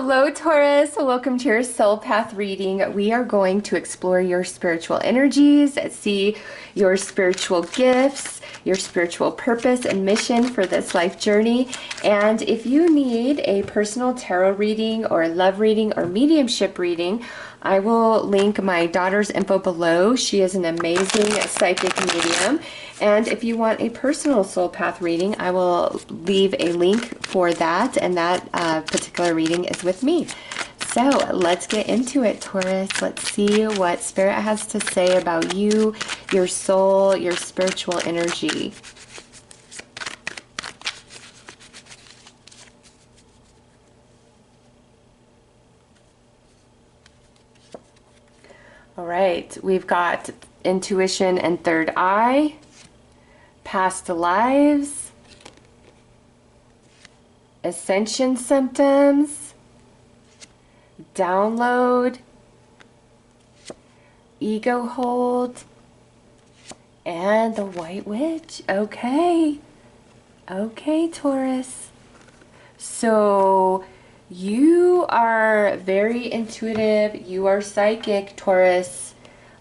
Hello, Taurus. Welcome to your soul path reading. We are going to explore your spiritual energies, see your spiritual gifts, your spiritual purpose and mission for this life journey. And if you need a personal tarot reading or love reading or mediumship reading, I will link my daughter's info below. She is an amazing psychic medium. And if you want a personal soul path reading, I will leave a link for that. And that particular reading is with me. So let's get into it, Taurus. Let's see what Spirit has to say about you, your soul, your spiritual energy. All right, we've got intuition and third eye, past lives, ascension symptoms, download, ego hold, and the white witch. Okay, Taurus. So you are very intuitive. You are psychic, Taurus.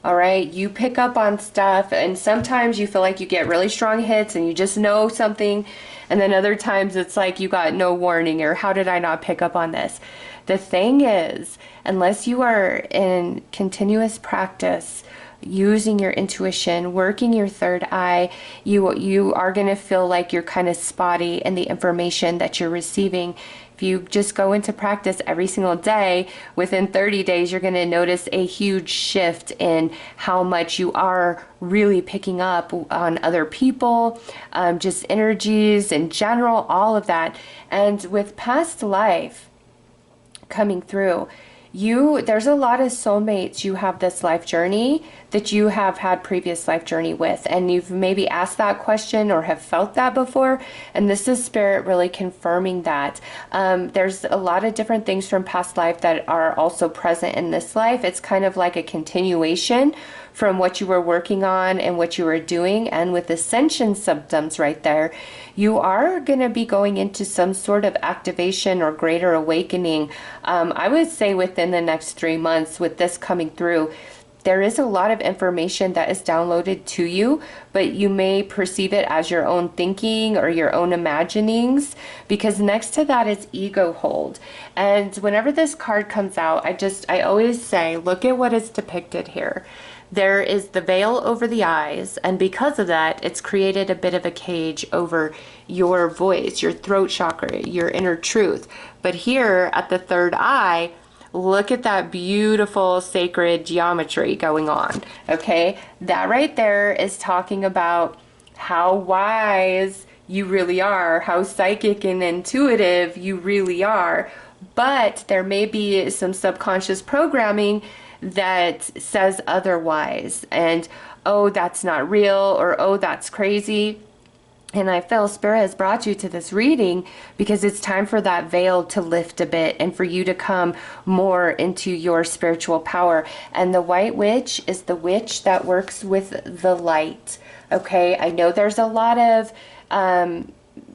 All right. You pick up on stuff, and sometimes you feel like you get really strong hits and you just know something. And then other times it's like you got no warning, or how did I not pick up on this? The thing is, unless you are in continuous practice, using your intuition, working your third eye, you are going to feel like you're kind of spotty in the information that you're receiving. If you just go into practice every single day, within 30 days, you're going to notice a huge shift in how much you are really picking up on other people, just energies in general, all of that. And with past life coming through, there's a lot of soulmates you have this life journey that you have had previous life journey with, and you've maybe asked that question or have felt that before, and this is Spirit really confirming that. There's a lot of different things from past life that are also present in this life. It's kind of like a continuation from what you were working on and what you were doing. And with ascension symptoms right there, you are going to be going into some sort of activation or greater awakening. I would say within the next 3 months, with this coming through, there is a lot of information that is downloaded to you, but you may perceive it as your own thinking or your own imaginings, because next to that is ego hold. And whenever this card comes out, I always say, look at what is depicted here. There is the veil over the eyes, and because of that, it's created a bit of a cage over your voice, your throat chakra, your inner truth. But here at the third eye, look at that beautiful sacred geometry going on, okay? That right there is talking about how wise you really are, how psychic and intuitive you really are. But there may be some subconscious programming that says otherwise, and oh, that's not real, or oh, that's crazy. And I feel Spirit has brought you to this reading because it's time for that veil to lift a bit and for you to come more into your spiritual power. And the white witch is the witch that works with the light. Okay, I know there's a lot of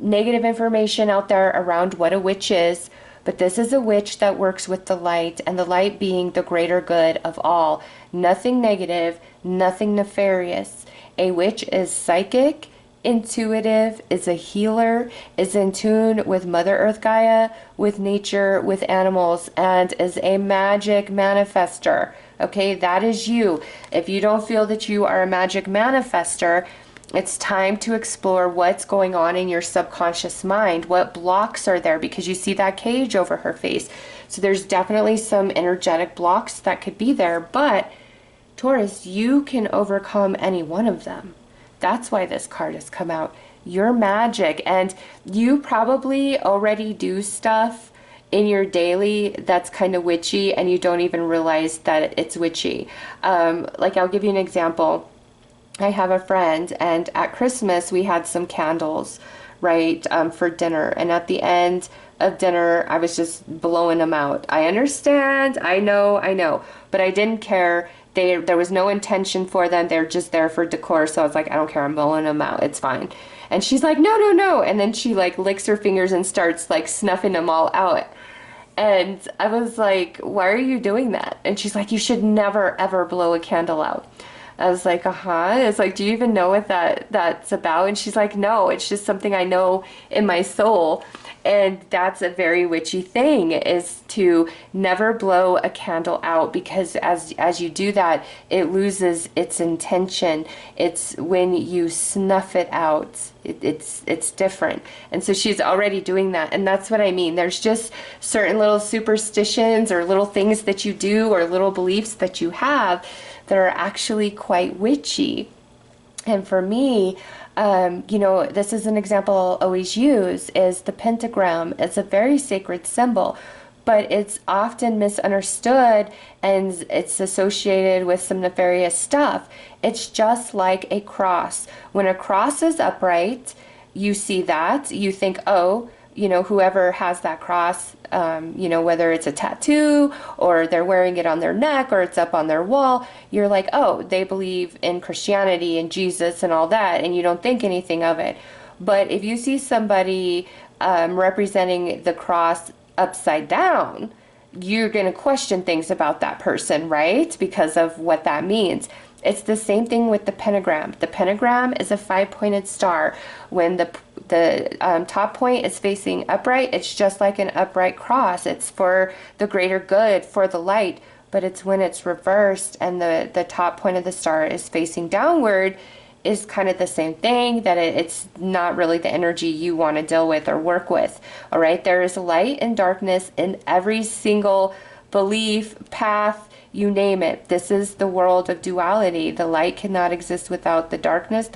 negative information out there around what a witch is, but this is a witch that works with the light, and the light being the greater good of all. Nothing negative, nothing nefarious. A witch is psychic, intuitive, is a healer, is in tune with Mother Earth Gaia, with nature, with animals, and is a magic manifester. Okay, that is you. If you don't feel that you are a magic manifester, it's time to explore what's going on in your subconscious mind. What blocks are there? Because you see that cage over her face. So there's definitely some energetic blocks that could be there. But Taurus, you can overcome any one of them. That's why this card has come out. You're magic, and you probably already do stuff in your daily that's kind of witchy, and you don't even realize that it's witchy. Like, I'll give you an example. I have a friend, and at Christmas we had some candles, right, for dinner. And at the end of dinner, I was just blowing them out. I understand. I know. But I didn't care. There was no intention for them. They're just there for decor. So I was like, I don't care. I'm blowing them out. It's fine. And she's like, no. And then she like licks her fingers and starts like snuffing them all out. And I was like, why are you doing that? And she's like, you should never, ever blow a candle out. I was like, uh-huh. It's like, do you even know what that's about? And she's like, no, it's just something I know in my soul. And that's a very witchy thing, is to never blow a candle out, because as you do that, it loses its intention. It's when you snuff it out, it's different. And so she's already doing that, and that's what I mean. There's just certain little superstitions or little things that you do or little beliefs that you have that are actually quite witchy. And for me, this is an example I'll always use, is the pentagram. It's a very sacred symbol, but it's often misunderstood and it's associated with some nefarious stuff. It's just like a cross. When a cross is upright, you see that, you think, oh, whoever has that cross, whether it's a tattoo or they're wearing it on their neck or it's up on their wall, you're like, oh, they believe in Christianity and Jesus and all that, and you don't think anything of it. But if you see somebody representing the cross upside down, you're going to question things about that person, right? Because of what that means. It's the same thing with the pentagram. The pentagram is a 5-pointed star. When the top point is facing upright, it's just like an upright cross. It's for the greater good, for the light. But it's when it's reversed and the top point of the star is facing downward, is kind of the same thing, that it's not really the energy you want to deal with or work with. All right, there is light and darkness in every single belief, path, you name it. This is the world of duality. The light cannot exist without the darkness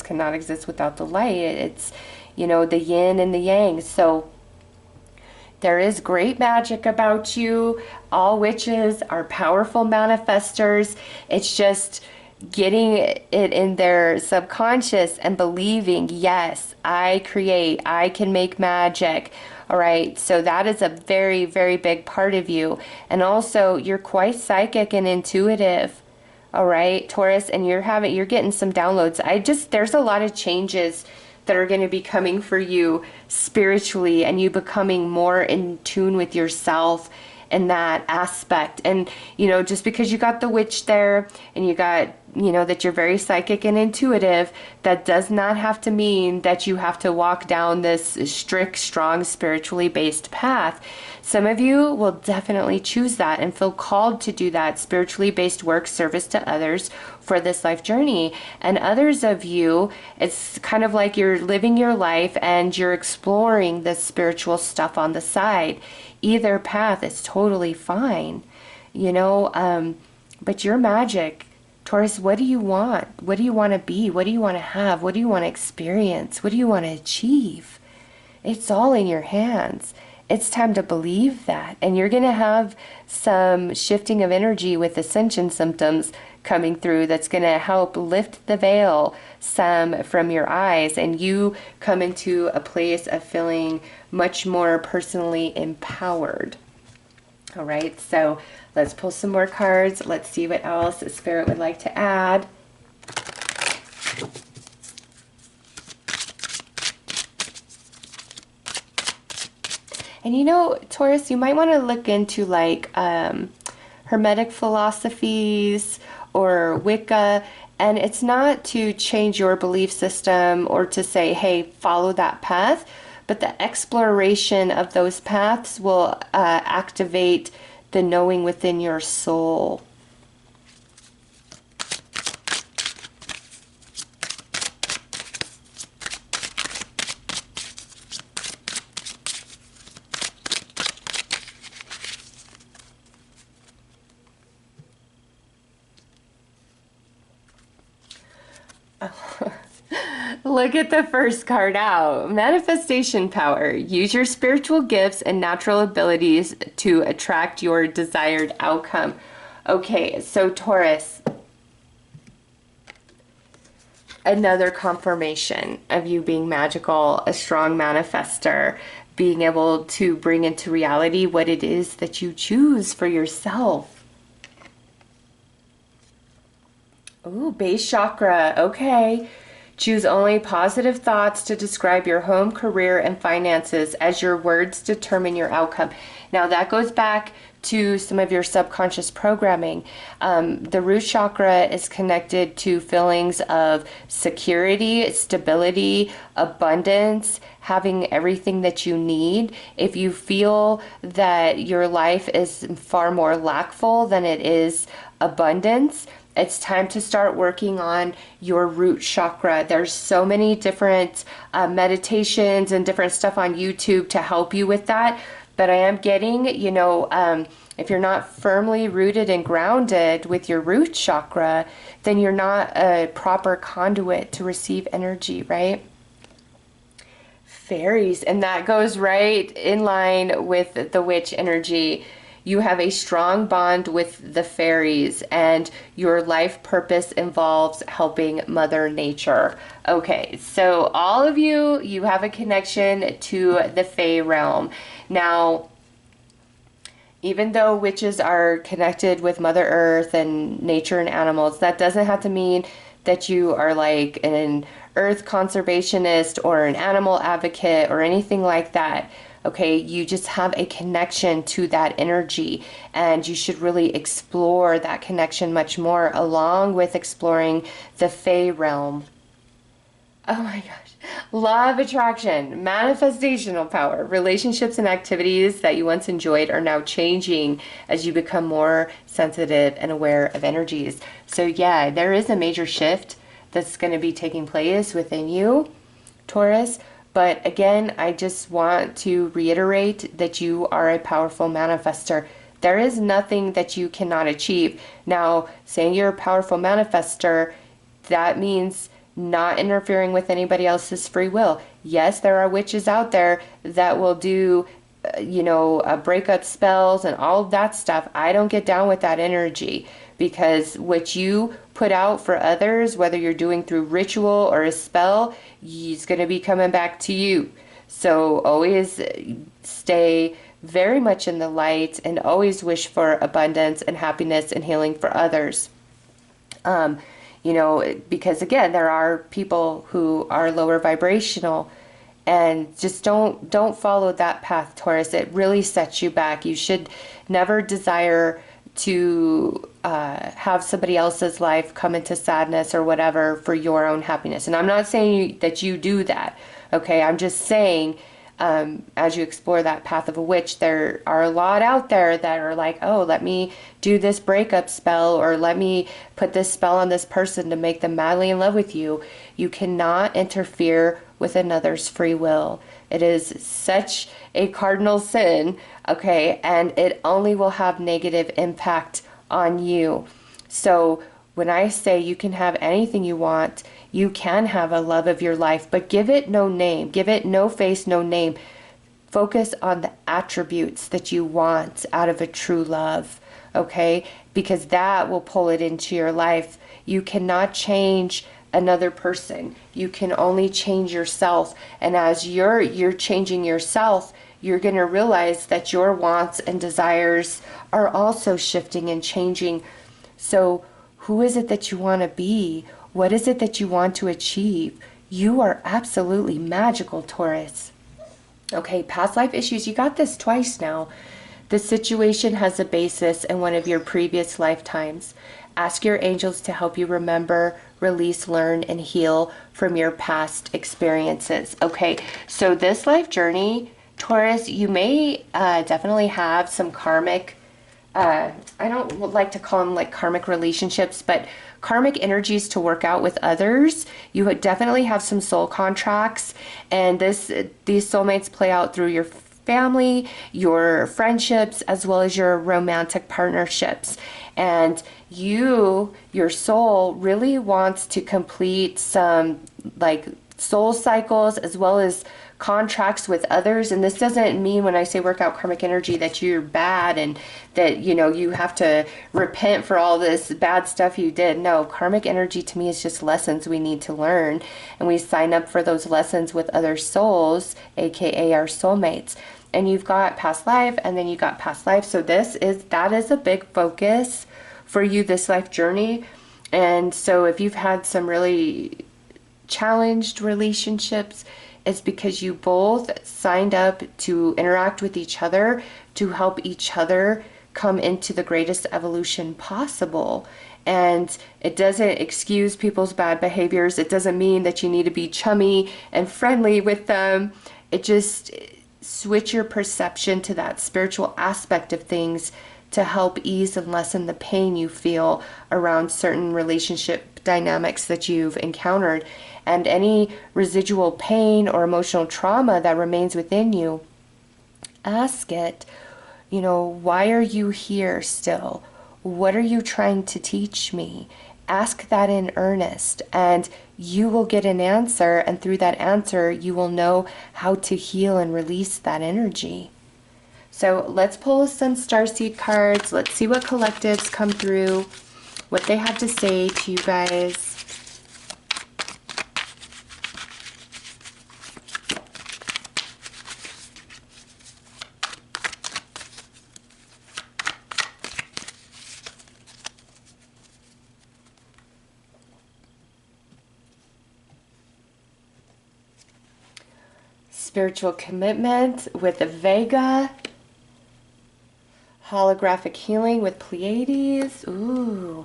cannot exist without the light. It's the yin and the yang. So there is great magic about you. All witches are powerful manifestors. It's just getting it in their subconscious and believing, yes, I create, I can make magic. All right, so that is a very, very big part of you. And also, you're quite psychic and intuitive. All right, Taurus, and you're getting some downloads. There's a lot of changes that are going to be coming for you spiritually, and you becoming more in tune with yourself in that aspect. And just because you got the witch there and you got that you're very psychic and intuitive, that does not have to mean that you have to walk down this strict, strong, spiritually based path. Some of you will definitely choose that and feel called to do that spiritually based work, service to others for this life journey. And others of you, it's kind of like you're living your life and you're exploring this spiritual stuff on the side. Either path is totally fine, but your magic, Taurus, what do you want? What do you want to be? What do you want to have? What do you want to experience? What do you want to achieve? It's all in your hands. It's time to believe that. And you're going to have some shifting of energy with ascension symptoms coming through that's going to help lift the veil some from your eyes, and you come into a place of feeling much more personally empowered. All right, so let's pull some more cards. Let's see what else Spirit would like to add. And Taurus, you might want to look into like Hermetic philosophies or Wicca. And it's not to change your belief system or to say, hey, follow that path. But the exploration of those paths will activate the knowing within your soul. Look at the first card out. Manifestation power. Use your spiritual gifts and natural abilities to attract your desired outcome. Okay, so Taurus, another confirmation of you being magical, a strong manifester, being able to bring into reality what it is that you choose for yourself. Ooh, base chakra. Okay. Choose only positive thoughts to describe your home, career, and finances, as your words determine your outcome. Now that goes back to some of your subconscious programming. The root chakra is connected to feelings of security, stability, abundance, having everything that you need. If you feel that your life is far more lackful than it is abundance, it's time to start working on your root chakra. There's so many different meditations and different stuff on YouTube to help you with that. But I am getting, if you're not firmly rooted and grounded with your root chakra, then you're not a proper conduit to receive energy, right? Fairies, and that goes right in line with the witch energy. You have a strong bond with the fairies, and your life purpose involves helping Mother Nature. Okay, so all of you have a connection to the Fae realm. Now, even though witches are connected with Mother Earth and nature and animals, that doesn't have to mean that you are like an earth conservationist or an animal advocate or anything like that. Okay, you just have a connection to that energy, and you should really explore that connection much more, along with exploring the Fae realm. Oh my gosh. Law of attraction, manifestational power, relationships and activities that you once enjoyed are now changing as you become more sensitive and aware of energies. So yeah, there is a major shift that's going to be taking place within you, Taurus. But again, I just want to reiterate that you are a powerful manifester. There is nothing that you cannot achieve. Now, saying you're a powerful manifester, that means not interfering with anybody else's free will. Yes, there are witches out there that will do, breakup spells and all of that stuff. I don't get down with that energy, because what you put out for others, whether you're doing through ritual or a spell, it's going to be coming back to you. So always stay very much in the light and always wish for abundance and happiness and healing for others. Because again, there are people who are lower vibrational, and just don't follow that path, Taurus. It really sets you back. You should never desire to have somebody else's life come into sadness or whatever for your own happiness. And I'm not saying that you do that, okay? I'm just saying, as you explore that path of a witch, there are a lot out there that are like, oh, let me do this breakup spell, or let me put this spell on this person to make them madly in love with you. You cannot interfere with another's free will. It is such a cardinal sin, okay? And it only will have negative impact on you. So when I say you can have anything you want, you can have a love of your life, but give it no name, give it no face, no name. Focus on the attributes that you want out of a true love, okay? Because that will pull it into your life. You cannot change another person. You can only change yourself. And as you're changing yourself, you're going to realize that your wants and desires are also shifting and changing. So who is it that you want to be? What is it that you want to achieve? You are absolutely magical, Taurus. Okay, past life issues. You got this twice now. The situation has a basis in one of your previous lifetimes. Ask your angels to help you remember, release, learn, and heal from your past experiences. Okay, so this life journey, Taurus, you may definitely have some karmic, I don't like to call them like karmic relationships, but karmic energies to work out with others. You would definitely have some soul contracts, and these soulmates play out through your family, your friendships, as well as your romantic partnerships. And your soul really wants to complete some like soul cycles as well as contracts with others. And this doesn't mean, when I say work out karmic energy, that you're bad and that you have to repent for all this bad stuff you did. No, karmic energy to me is just lessons we need to learn, and we sign up for those lessons with other souls, aka our soulmates. And you've got past life, and then you got past life. So that is a big focus for you this life journey. And so if you've had some really challenged relationships, is because you both signed up to interact with each other to help each other come into the greatest evolution possible. And it doesn't excuse people's bad behaviors. It doesn't mean that you need to be chummy and friendly with them. It just switch your perception to that spiritual aspect of things to help ease and lessen the pain you feel around certain relationship dynamics that you've encountered. And any residual pain or emotional trauma that remains within you, ask it, you know, why are you here still? What are you trying to teach me? Ask that in earnest, and you will get an answer, and through that answer, you will know how to heal and release that energy. So let's pull some Starseed cards. Let's see what collectives come through, what they have to say to you guys. Spiritual commitment with the Vega. Holographic healing with Pleiades. Ooh.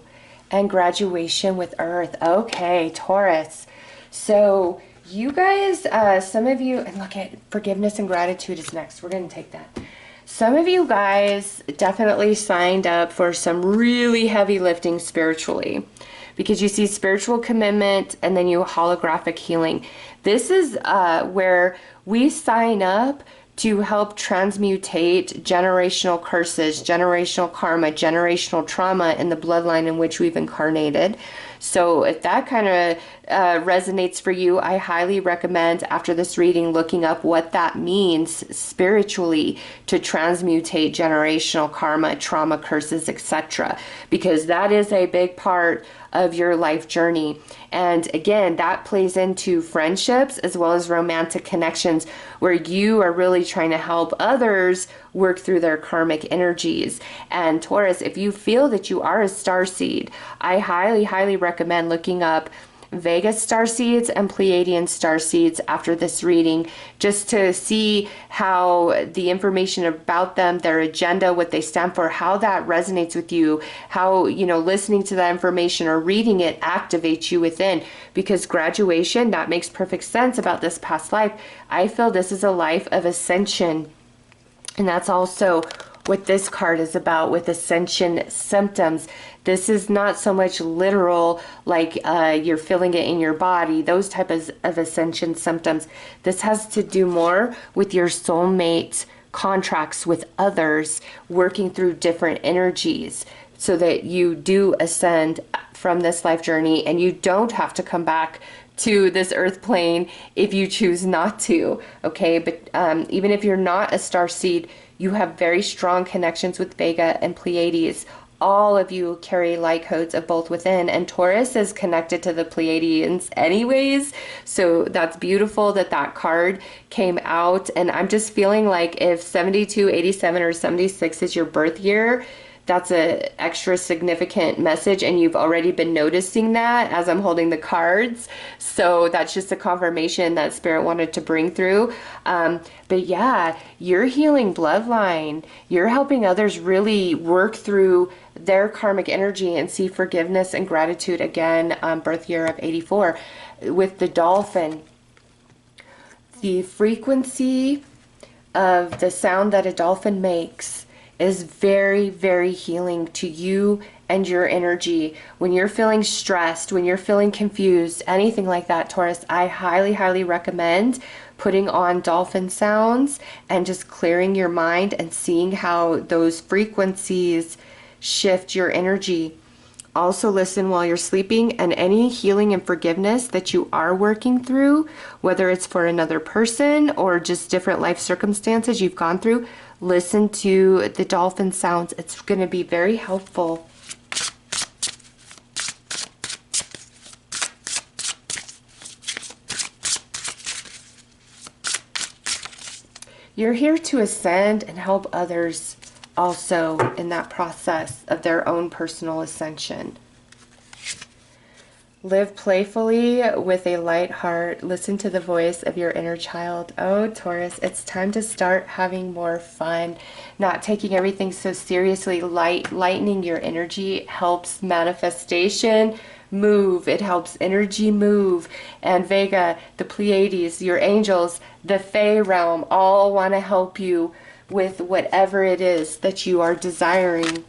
And graduation with Earth. Okay, Taurus. So you guys, some of you, and look at forgiveness and gratitude is next. We're going to take that. Some of you guys definitely signed up for some really heavy lifting spiritually, because you see spiritual commitment and then you holographic healing. This is where we sign up to help transmutate generational curses, generational karma, generational trauma in the bloodline in which we've incarnated. So if that kind of resonates for you, I highly recommend after this reading looking up what that means spiritually to transmutate generational karma, trauma, curses, etc. Because that is a big part of your life journey. And again, that plays into friendships as well as romantic connections, where you are really trying to help others work through their karmic energies. And Taurus, if you feel that you are a starseed, I highly, highly recommend looking up Vega starseeds and Pleiadian starseeds after this reading, just to see how the information about them, their agenda, what they stand for, how that resonates with you, how, you know, listening to that information or reading it activates you within. Because graduation, that makes perfect sense about this past life. I feel this is a life of ascension. And that's also what this card is about with ascension symptoms. This is not so much literal, like you're feeling it in your body, those types of ascension symptoms. This has to do more with your soulmate contracts with others, working through different energies so that you do ascend from this life journey and you don't have to come back to this earth plane if you choose not to. Okay, but even if you're not a starseed, you have very strong connections with Vega and Pleiades. All of you carry light codes of both within, and Taurus is connected to the Pleiadians anyways. So that's beautiful that that card came out. And I'm just feeling like if 72, 87, or 76 is your birth year, that's an extra significant message, and you've already been noticing that as I'm holding the cards. So that's just a confirmation that Spirit wanted to bring through. But yeah, you're healing bloodline. You're helping others really work through their karmic energy and see forgiveness and gratitude again. Birth year of 84 with the dolphin. The frequency of the sound that a dolphin makes is very, very healing to you and your energy. When you're feeling stressed, when you're feeling confused, anything like that, Taurus, I highly, highly recommend putting on dolphin sounds and just clearing your mind and seeing how those frequencies shift your energy. Also listen while you're sleeping, and any healing and forgiveness that you are working through, whether it's for another person or just different life circumstances you've gone through, listen to the dolphin sounds. It's going to be very helpful. You're here to ascend and help others also in that process of their own personal ascension. Live playfully with a light heart. Listen to the voice of your inner child. Oh, Taurus, it's time to start having more fun. Not taking everything so seriously. Lightening your energy helps manifestation move. It helps energy move. And Vega, the Pleiades, your angels, the Fae realm, all want to help you with whatever it is that you are desiring.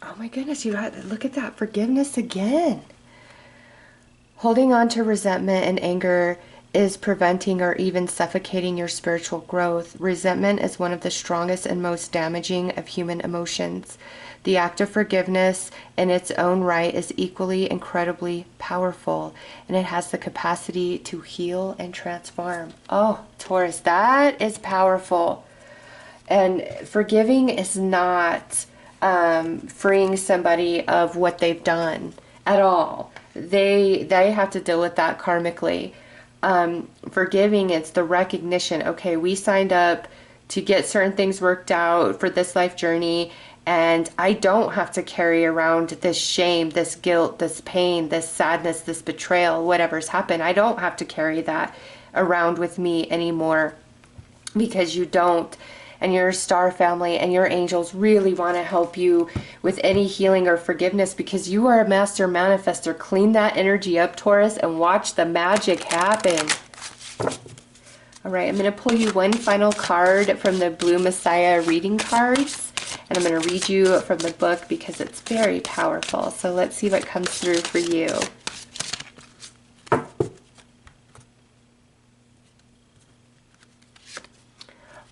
Oh my goodness, you got, look at that forgiveness again. Holding on to resentment and anger is preventing or even suffocating your spiritual growth. Resentment is one of the strongest and most damaging of human emotions. The act of forgiveness in its own right is equally incredibly powerful, and it has the capacity to heal and transform. Oh, Taurus, that is powerful. And forgiving is not freeing somebody of what they've done at all. They have to deal with that karmically. Forgiving, it's the recognition, okay, we signed up to get certain things worked out for this life journey, and I don't have to carry around this shame, this guilt, this pain, this sadness, this betrayal, whatever's happened. I don't have to carry that around with me anymore, because you don't. And your star family and your angels really want to help you with any healing or forgiveness, because you are a master manifester. Clean that energy up, Taurus, and watch the magic happen. All right, I'm going to pull you one final card from the Blue Messiah reading cards, and I'm going to read you from the book because it's very powerful. So let's see what comes through for you.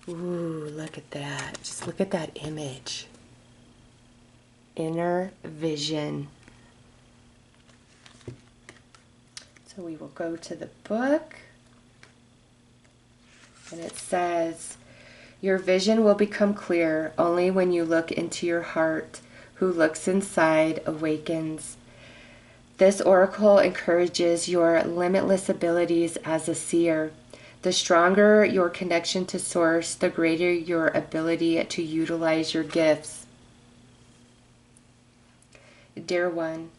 Ooh, look at that. Just look at that image. Inner vision. So we will go to the book. And it says, your vision will become clear only when you look into your heart. Who looks inside awakens. This oracle encourages your limitless abilities as a seer. The stronger your connection to Source, the greater your ability to utilize your gifts. Dear one,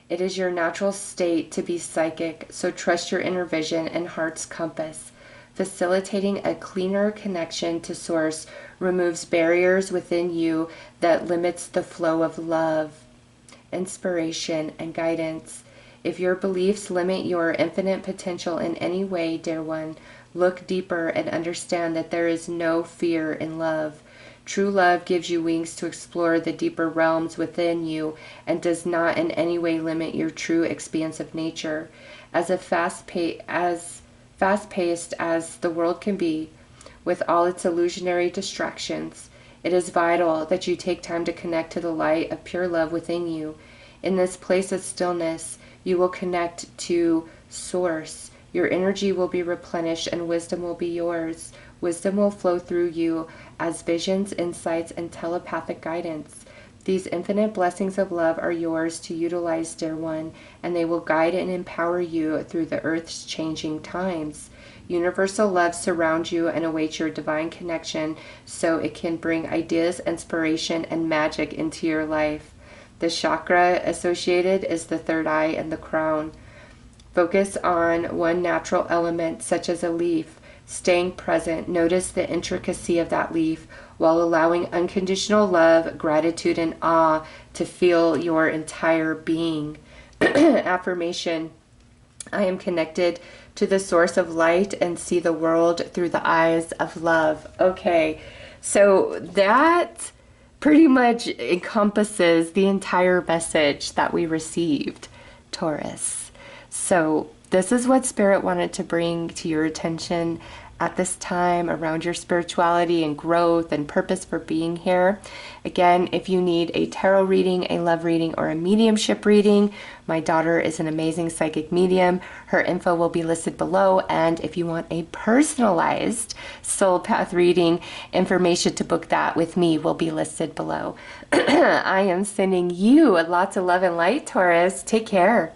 it is your natural state to be psychic, so trust your inner vision and heart's compass. Facilitating a cleaner connection to Source removes barriers within you that limits the flow of love, inspiration, and guidance. If your beliefs limit your infinite potential in any way, dear one, look deeper and understand that there is no fear in love. True love gives you wings to explore the deeper realms within you and does not in any way limit your true expansive nature. As fast-paced as the world can be, with all its illusionary distractions, it is vital that you take time to connect to the light of pure love within you. In this place of stillness, you will connect to Source. Your energy will be replenished and wisdom will be yours. Wisdom will flow through you as visions, insights, and telepathic guidance. These infinite blessings of love are yours to utilize, dear one, and they will guide and empower you through the earth's changing times. Universal love surrounds you and awaits your divine connection so it can bring ideas, inspiration, and magic into your life. The chakra associated is the third eye and the crown. Focus on one natural element, such as a leaf. Staying present, notice the intricacy of that leaf while allowing unconditional love, gratitude, and awe to fill your entire being. Affirmation: I am connected to the source of light and see the world through the eyes of love. Okay, so that pretty much encompasses the entire message that we received, Taurus. So this is what Spirit wanted to bring to your attention at this time around your spirituality and growth and purpose for being here. Again, if you need a tarot reading, a love reading, or a mediumship reading, my daughter is an amazing psychic medium. Her info will be listed below. And if you want a personalized soul path reading, information to book that with me will be listed below. I am sending you lots of love and light, Taurus. Take care.